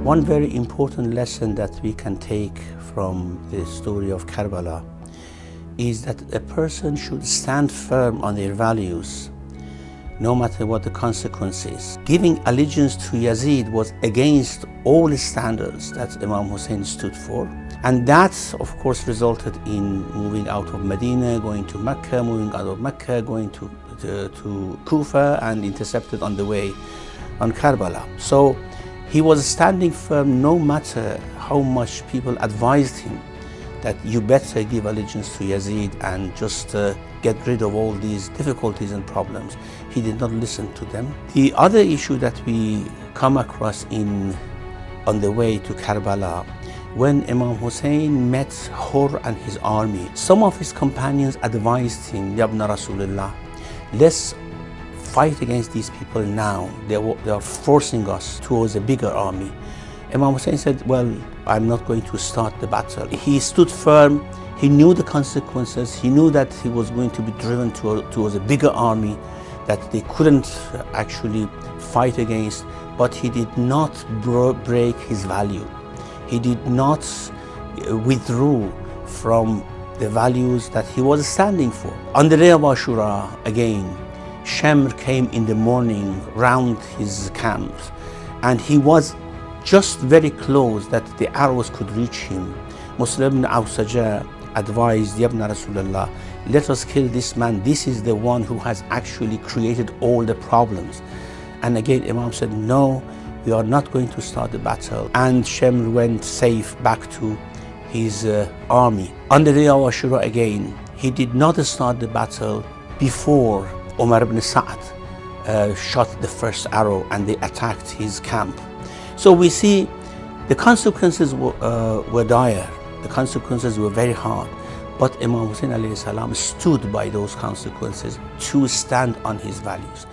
One very important lesson that we can take from the story of Karbala is that a person should stand firm on their values, no matter what the consequences. Giving allegiance to Yazid was against all the standards that Imam Husayn stood for. And that, of course, resulted in moving out of Medina, going to Mecca, moving out of Mecca, going to Kufa, and intercepted on the way on Karbala. So he was standing firm no matter how much people advised him that you better give allegiance to Yazid and just get rid of all these difficulties and problems. He did not listen to them. The other issue that we come across on the way to Karbala, when Imam Husayn met Hur and his army, some of his companions advised him, Ya ibn Rasulullah, let's fight against these people now. They are forcing us towards a bigger army. Imam Husayn said, well, I'm not going to start the battle. He stood firm. He knew the consequences. He knew that he was going to be driven towards a bigger army that they couldn't actually fight against, but he did not break his value. He did not withdraw from the values that he was standing for. On the day of Ashura, again, Shamr came in the morning round his camp, and he was just very close that the arrows could reach him. Muslim ibn Awsaja advised, Ya ibn Rasulullah, let us kill this man. This is the one who has actually created all the problems. And again, Imam said, no, we are not going to start the battle. And Shamr went safe back to his army. On the day of Ashura again, he did not start the battle before Umar ibn Sa'd shot the first arrow and they attacked his camp. So we see the consequences were dire. The consequences were very hard. But Imam Husayn alayhi salam stood by those consequences to stand on his values.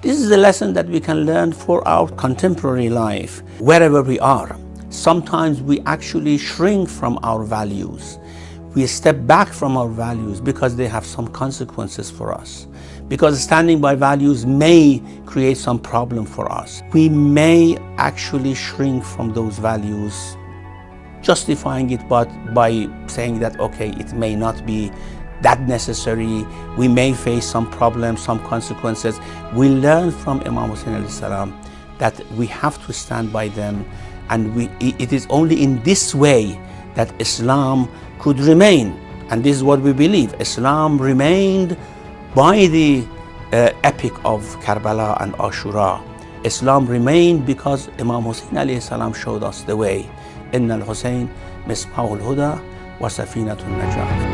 This is a lesson that we can learn for our contemporary life, wherever we are. Sometimes we actually shrink from our values. We step back from our values because they have some consequences for us. Because standing by values may create some problem for us. We may actually shrink from those values, justifying it but by saying that, okay, it may not be that necessary. We may face some problems, some consequences. We learn from Imam Husayn alayhi salam that we have to stand by them, and it is only in this way that Islam could remain. And this is what we believe. Islam remained by the epic of Karbala and Ashura. Islam remained because Imam Husayn alayhi salam showed us the way. Inna al-Husayn misbahul huda wa safinatun najat.